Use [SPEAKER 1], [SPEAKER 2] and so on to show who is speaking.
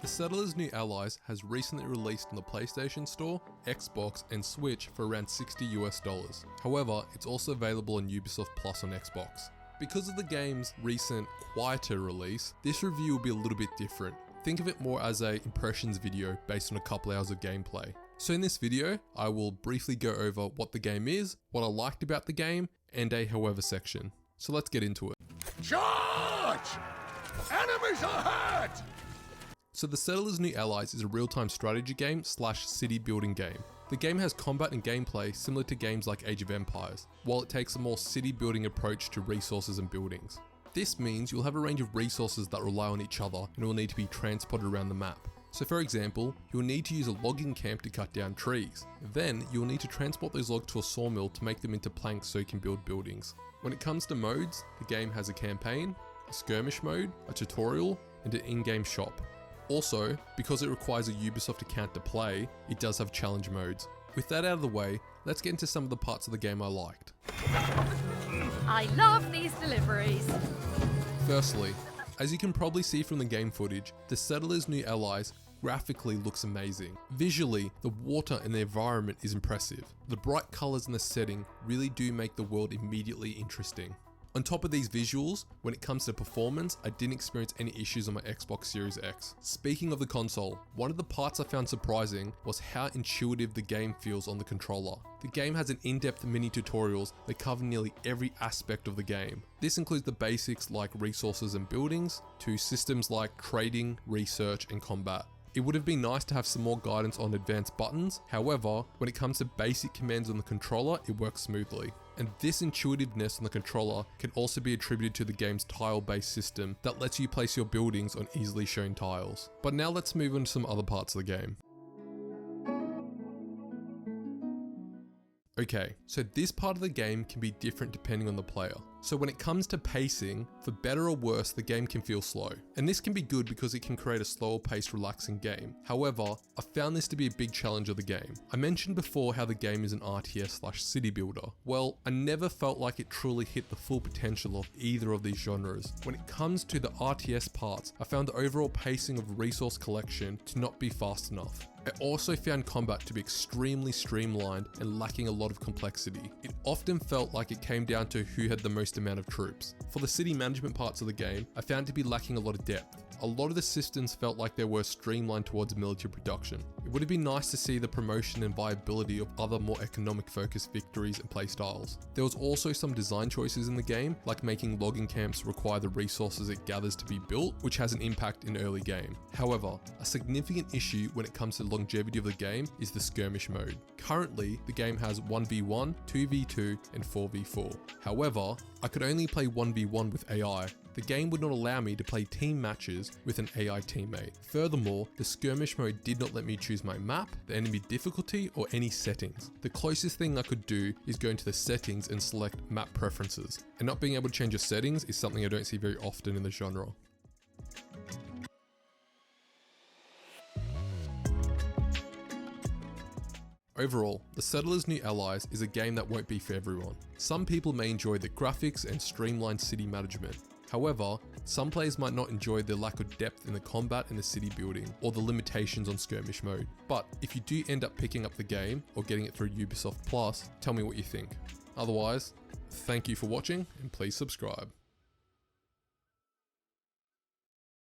[SPEAKER 1] The Settlers New Allies has recently released on the PlayStation Store, Xbox and Switch for around $60 US. However, it's also available on Ubisoft Plus on Xbox. Because of the game's recent quieter release, this review will be a little bit different. Think of it more as an impressions video based on a couple hours of gameplay. So in this video, I will briefly go over what the game is, what I liked about the game, and a however section. So let's get into it.
[SPEAKER 2] Charge! Enemies ahead!
[SPEAKER 1] So The Settlers New Allies is a real-time strategy game / city building game. The game has combat and gameplay similar to games like Age of Empires, while it takes a more city building approach to resources and buildings. This means you'll have a range of resources that rely on each other and will need to be transported around the map. So for example, you'll need to use a logging camp to cut down trees. Then you'll need to transport those logs to a sawmill to make them into planks so you can build buildings. When it comes to modes, the game has a campaign, a skirmish mode, a tutorial, and an in-game shop. Also, because it requires a Ubisoft account to play, it does have challenge modes. With that out of the way, let's get into some of the parts of the game I liked.
[SPEAKER 3] I love these deliveries.
[SPEAKER 1] Firstly, as you can probably see from the game footage, The Settlers New Allies graphically looks amazing. Visually, the water and the environment is impressive. The bright colours and the setting really do make the world immediately interesting. On top of these visuals, when it comes to performance, I didn't experience any issues on my Xbox Series X. Speaking of the console, one of the parts I found surprising was how intuitive the game feels on the controller. The game has an in-depth mini tutorials that cover nearly every aspect of the game. This includes the basics like resources and buildings, to systems like trading, research and combat. It would have been nice to have some more guidance on advanced buttons, however, when it comes to basic commands on the controller, it works smoothly. And this intuitiveness on the controller can also be attributed to the game's tile-based system that lets you place your buildings on easily shown tiles. But now let's move on to some other parts of the game. Okay, so this part of the game can be different depending on the player. So when it comes to pacing, for better or worse, the game can feel slow. And this can be good because it can create a slower paced, relaxing game. However, I found this to be a big challenge of the game. I mentioned before how the game is an RTS / city builder. Well, I never felt like it truly hit the full potential of either of these genres. When it comes to the RTS parts, I found the overall pacing of resource collection to not be fast enough. I also found combat to be extremely streamlined and lacking a lot of complexity. It often felt like it came down to who had the most amount of troops. For the city management parts of the game, I found to be lacking a lot of depth. A lot of the systems felt like they were streamlined towards military production. It would have been nice to see the promotion and viability of other more economic focused victories and playstyles. There was also some design choices in the game, like making logging camps require the resources it gathers to be built, which has an impact in early game. However, a significant issue when it comes to the longevity of the game is the skirmish mode. Currently, the game has 1v1, 2v2 and 4v4. However, I could only play 1v1 with AI. The game would not allow me to play team matches with an AI teammate. Furthermore, the skirmish mode did not let me choose my map, the enemy difficulty, or any settings. The closest thing I could do is go into the settings and select map preferences. And not being able to change your settings is something I don't see very often in the genre. Overall, The Settlers New Allies is a game that won't be for everyone. Some people may enjoy the graphics and streamlined city management. However, some players might not enjoy the lack of depth in the combat and the city building, or the limitations on skirmish mode. But if you do end up picking up the game, or getting it through Ubisoft Plus, tell me what you think. Otherwise, thank you for watching, and please subscribe.